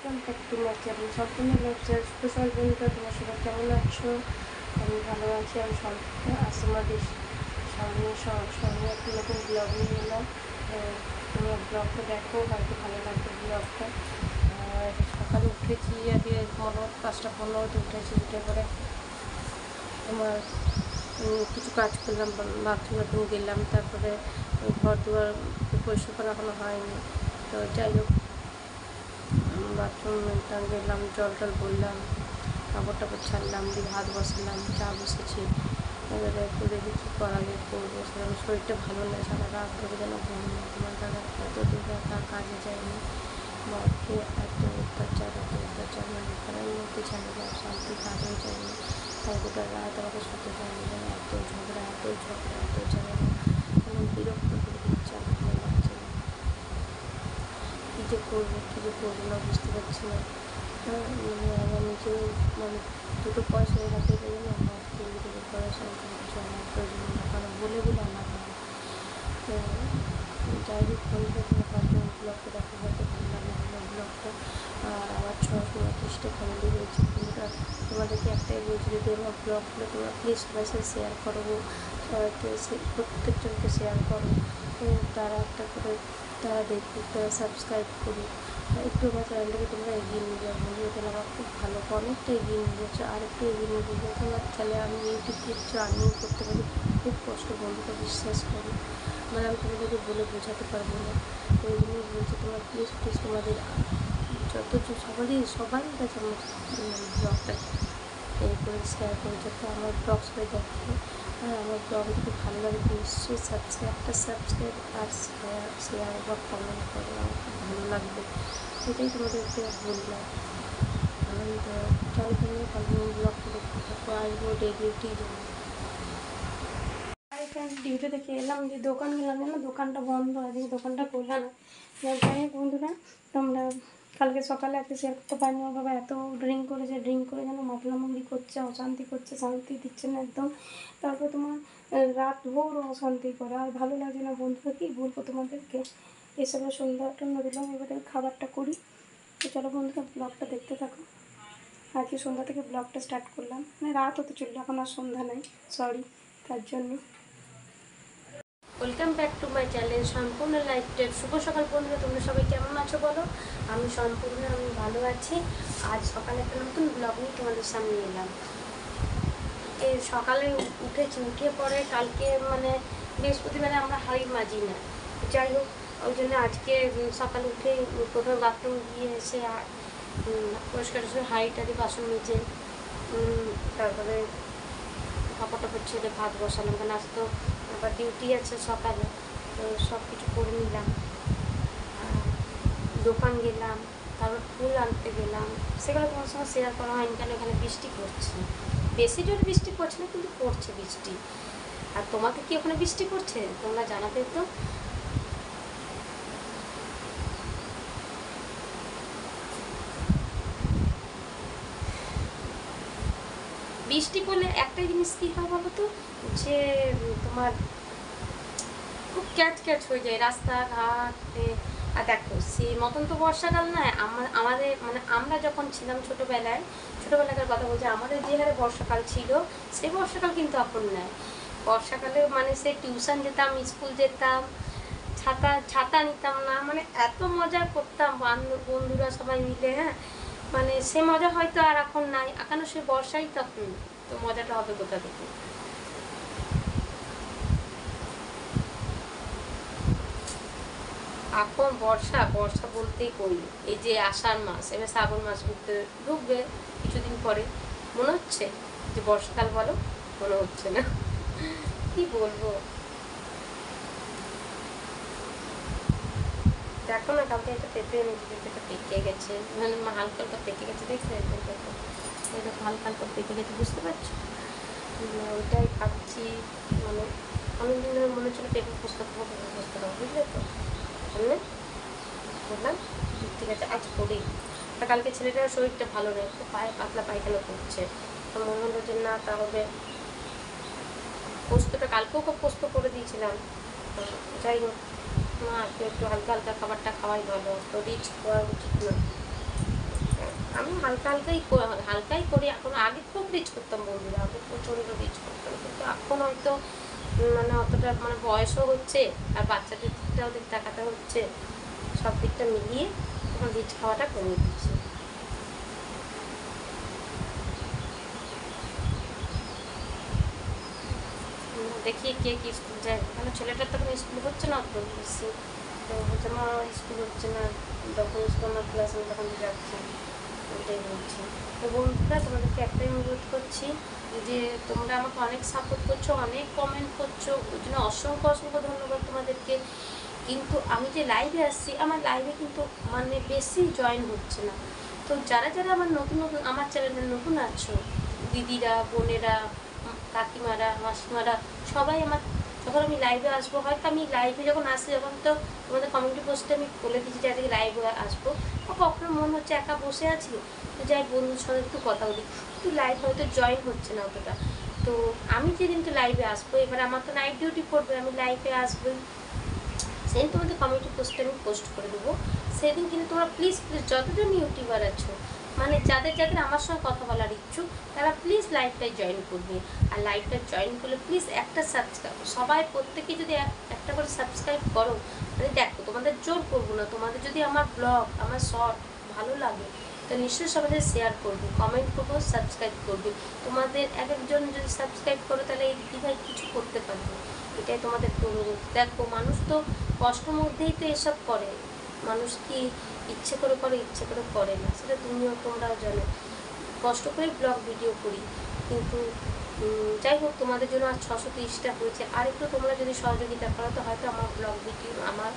Welcome back to my channel সম্পূর্ণ lifestyle. Special বন্ধুরা, তোমার সবাই কেমন আছো? আমি ভালো আছি। আমি আজ তোমাদের সামনে একটা নতুন ব্লগ নিয়ে এলাম। তোমরা ব্লগটা দেখো, হয়তো ভালো লাগবে ব্লগটা। সকালে উঠেছি, আগে 5:15 উঠেছি। উঠে পরে তোমার কিছু কাজ করলাম, বাথরুম গেলাম, তারপরে ঘর দুয়ার পরিষ্কার করা এখনো হয়নি। তো যাই হোক, বাথরুম গেলাম, জল বললাম, কাপড় টাপড় ছাড়লাম, দিয়ে ভাত বসালাম, চা বসেছি। এবারে একটু দেখি কী করা যায়, করবো। সেরকম শরীরটা ভালো নেই, সারা রাত ধরে যেন ঘুম নেই। তোমার দাদা এত দূরে তার কাজে যায়নি, মাকে এত অত্যাচার মানে ঘরের মধ্যে ছেড়ে যায়, শান্তি কাজেও যায়নি। তাই গোটা রাত আমাকে শুতে যায়নি, যেন এত ঝগড়া এত ঝামেলা, কোনো বিরক্ত করে দিচ্ছে। আমি ভালো লাগছে না, কী যে করবো না বুঝতে পারছি না। আমার নিজেও দুটো পয়সা রাখতে গেলে না, আমার দুটো পয়সা কিছু আমার প্রয়োজন না, কারণ বলে আমার হয়। তো যাই হোক, বন্ধুরা, তোমার ব্লগটা দেখো, হয়তো ভালো লাগে আমার ব্লগটা। আর আমার 629টা ফ্যামিলি রয়েছে। বন্ধুরা, তোমাদেরকে একটাই বলছি, যদি আমার ব্লগগুলো তোমরা প্লিজ সবাই সাথে শেয়ার করো, সবাইকে প্রত্যেকজনকে শেয়ার করো। তারা একটা করে তারা দেখুক, তারা সাবস্ক্রাইব করুক, একটু আমার চ্যানেলটাকে তোমরা এগিয়ে নিয়ে যাও। বন্ধুরা, তাহলে আমার খুব ভালো, অনেকটা এগিয়ে নিয়ে যাচ্ছে, আর একটু এগিয়ে নিয়ে যাচ্ছে। তোমার তাহলে আমি ইউটিউব থেকে কিছু আর্নিং করতে পারি। খুব কষ্ট, বন্ধুরা, বিশ্বাস করো। আমি তোমাদেরকে বলে বোঝাতে পারবো না। ওই জন্যই বলছি, তোমরা প্লিজ তোমাদের সবারই কাছে আমার ব্লগটা এই করে শেয়ার করে, যাতে আমার ব্লগ সবাই দেখে। আর আমার ব্লগ যদি ভালো লাগে, নিশ্চয়ই সাবস্ক্রাইব আর শেয়ার বা কমেন্ট করো, আমার খুব ভালো লাগবে। সেটাই তোমাদেরকে বললাম। তো চলো, তোমরা ভালো ব্লগটা দেখতে থাকো। আসবো ডিউটি যাবো। ডিউটি থেকে এলাম, যে দোকান গেলাম, যেন দোকানটা বন্ধ আছে, দোকানটা খোলা না। যাই হোক বন্ধুরা, তোমরা কালকে সকালে একটা শেয়ার করতে পারিনি। ওর বাবা এত ড্রিঙ্ক করে যেন মাতলামুন্দি করছে, অশান্তি করছে, শান্তি দিচ্ছে না একদম। তারপর তোমার রাত ভোর অশান্তি করে, আর ভালো লাগে না। বন্ধুরা, কী বলবো তোমাদেরকে, এসবের সন্ধ্যা টন্ধ্যা দিলাম, এবারে খাবারটা করি। তো চলো বন্ধুরা, ব্লগটা দেখতে থাকো। আজকে সন্ধ্যা থেকে ব্লগটা স্টার্ট করলাম, রাত হতে চললো, এখন আর সন্ধ্যা নাই, সরি তার জন্য। Welcome back to my channel সম্পূর্ণ লাইফস্টাইল। শুভ সকাল বন্ধুরা, তোমরা সবাই কেমন আছো বলো? আমি ভালো আছি। আজ সকালে একটা নতুন ব্লগ নিয়ে তোমাদের সামনে এলাম। এই সকালে উঠে পরে কালকে বৃহস্পতিবারে আমরা হাঁড়ি মাজি না। যাই হোক, ওই জন্য আজকে সকালে উঠে প্রথমে বাথরুম গিয়ে এসে পরিষ্কার হাঁড়ি বাসন মেজে তারপরে কাপড় টাপড় ছেড়ে ভাত বসালাম, কারণ আজ তো আবার ডিউটি আছে সকালে। তো সব কিছু করে নিলাম, দোকান গেলাম, তারপর ফুল আনতে গেলাম। সেগুলো তোমার সঙ্গে শেয়ার করা হয়নি, কেন এখানে বৃষ্টি পড়ছে। বেশি জোর বৃষ্টি পড়ছে না, কিন্তু পড়ছে বৃষ্টি। আর তোমাকে কি ওখানে বৃষ্টি পড়ছে তোমরা জানাতে তো। বৃষ্টি পড়লে একটা জিনিস কী হয় বলো তো, যে তোমার খুব ক্যাচ হয়ে যায় রাস্তাঘাটে। আর দেখো, সেই মতন তো বর্ষাকাল নয়। আমাদের আমরা যখন ছিলাম ছোটোবেলাকার কথা বলছি, আমাদের যে হারে বর্ষাকাল ছিল, সেই বর্ষাকাল কিন্তু এখন নেয়। বর্ষাকালে সে টিউশন যেতাম, স্কুল যেতাম, ছাতা নিতাম না, এত মজা করতাম বন্ধুরা সবাই মিলে। হ্যাঁ, সে মজা হয়তো আর এখন নাই, এখনো সে বর্ষাই তখন, তো মজাটা হবে কোথা থেকে? এখন বর্ষা বলতেই করি, এই যে আষাঢ় মাস, এবার শ্রাবণ মাস ঢুকবে কিছুদিন পরে। মনে হচ্ছে যে বর্ষাকাল, বলো? মনে হচ্ছে না। কি বলবো, দেখো না, কালকে একটা পেঁপে এনেছি, পেঁপেটা পেকে গেছে, হালকা পেকে গেছে, দেখছো? হালকা পেকে গেছে, বুঝতে পারছো? ওইটাই খাচ্ছি। অনেকদিন ধরে মনে হচ্ছিল পেঁপে পোস্ত খাবো, বুঝলে তো? বললাম ঠিক আছে, আজ করি। আর কালকে ছেলেটার শরীরটা ভালো নেই, খুব পাতলা পায়খানা করছে। তো মনে হলো যে না, তাহলে পোস্তটা কালকেও খুব পোস্ত করে দিয়েছিলাম। যাই হোক, মা একটু হালকা খাবারটা খাওয়াই ভালো, তো রিচ খাওয়া উচিত না। হালকাই করি এখন। আগে খুব রিচ করতাম বন্ধুরা, আগে প্রচণ্ড রিচ করতাম, কিন্তু এখন হয়তো মানে অতটা মানে বয়সও হচ্ছে আর বাচ্চাদের দিকটাও দিক তাকাতে হচ্ছে, সব দিকটা মিলিয়ে এখন রিচ খাওয়াটা কমিয়ে দিচ্ছি। দেখি কে কি স্কুল যায়, কারণ ছেলেটার তখন স্কুল হচ্ছে না, তো বেশি তো হচ্ছে আমার স্কুল হচ্ছে না, যখন স্কুল আমার ক্লাস আমি তখন যাচ্ছি, ওটাই বলছি। তো বন্ধুরা তোমাদেরকে একটাই অনুরোধ করছি যে তোমরা আমাকে অনেক সাপোর্ট করছো, অনেক কমেন্ট করছো, ওই জন্য অসংখ্য অসংখ্য ধন্যবাদ তোমাদেরকে। কিন্তু আমি যে লাইভে আসছি, আমার লাইভে কিন্তু মানে বেশি জয়েন হচ্ছে না। তো যারা যারা আমার নতুন নতুন আমার চ্যানেলে নতুন আছো, দিদিরা, বোনেরা, কাকিমারা, মাসিমারা, সবাই আমার যখন আমি লাইভে আসবো, হয়তো আমি লাইভে যখন আসি যখন তো তোমাদের কমিউনিটি পোস্টে আমি বলে দিচ্ছি যে আজকে লাইভে আসবো, কখনো মনে হচ্ছে একা বসে আছি, তো যাই বন্ধুর সঙ্গে একটু কথা বলি, কিন্তু লাইভ হয়তো জয়েন হচ্ছে না অতটা। তো আমি যেদিনকে লাইভে আসবো, এবার আমার তো নাইট ডিউটি পড়বে, আমি লাইভে আসবোই, সেদিন তোমাদের কমিউনিটি পোস্টে আমি পোস্ট করে দেবো। সেদিন কিন্তু তোমরা প্লিজ প্লিজ যতজন ইউটিউবার আছো, মানে যাদের যাদের আমার সঙ্গে কথা বলার ইচ্ছুক, তারা প্লিজ লাইভটায় জয়েন করবে। আর লাইভটা জয়েন করলে প্লিজ একটা সাবস্ক্রাইব, সবাই প্রত্যেকে যদি একটা করে সাবস্ক্রাইব করো, মানে দেখো তোমাদের জোর করবো না, তোমাদের যদি আমার ব্লগ, আমার শর্ট ভালো লাগে তো নিশ্চয়ই সবাই শেয়ার করবে, কমেন্ট করবো, সাবস্ক্রাইব করবে। তোমাদের এক একজন যদি সাবস্ক্রাইব করো তাহলে এই দিদিভাই কিছু করতে পারবে, এটাই তোমাদের অনুরোধ। দেখো মানুষ তো কষ্টের মধ্যেই তো এসব করে, মানুষ কি ইচ্ছে করে করে, ইচ্ছে করে করে না, সেটা তুমিও তোমরাও জানো। কষ্ট করে ব্লগ ভিডিও করি, কিন্তু যাই হোক তোমাদের জন্য আজ 630টা হয়েছে, আর একটু তোমরা যদি সহযোগিতা করো তো হয়তো আমার ব্লগ ভিডিও, আমার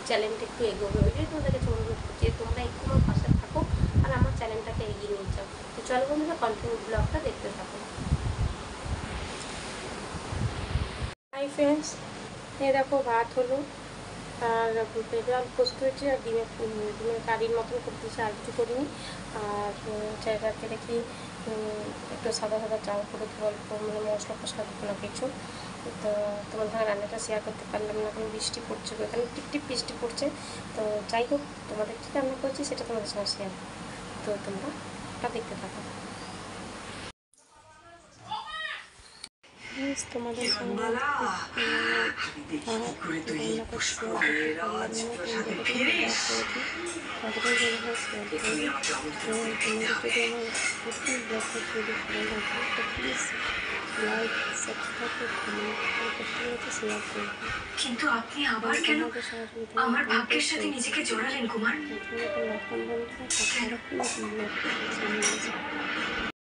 চ্যানেলটা একটু এগোবে। ওইটাই তোমাদের কাছে অনুরোধ করছি যে তোমরা একটু আমার পাশে থাকো আর আমার চ্যানেলটাকে এগিয়ে নিয়ে যাও। তো চলো বন্ধুরা, কন্টিনিউ ব্লগটা দেখতে থাকো। হাই ফ্রেন্ডস, এই দেখো ভাত হলো, আর পেঁপে পোস্ত হয়েছে, আর ডিমের কারির মতন করতেছে, আর কিছু করিনি। আর জায়গাতে রেখে একটু সাদা সাদা চাল করে অল্প মানে মশলা ফসলা দিত না কিছু। তো তোমার সঙ্গে রান্নাটা শেয়ার করতে পারলাম না, এখন বৃষ্টি পড়ছে, এখানে টিপটিপ বৃষ্টি পড়ছে। তো যাই হোক তোমাদের কী রান্না করছি সেটা তোমাদের সঙ্গে শেয়ার, তো তোমরা ওটা দেখতে থাকো। তোমাদের সঙ্গে রান্না করছি, কিন্তু আপনি আবার কেন আমার ভাগ্যের সাথে নিজেকে জড়ালেন কুমার?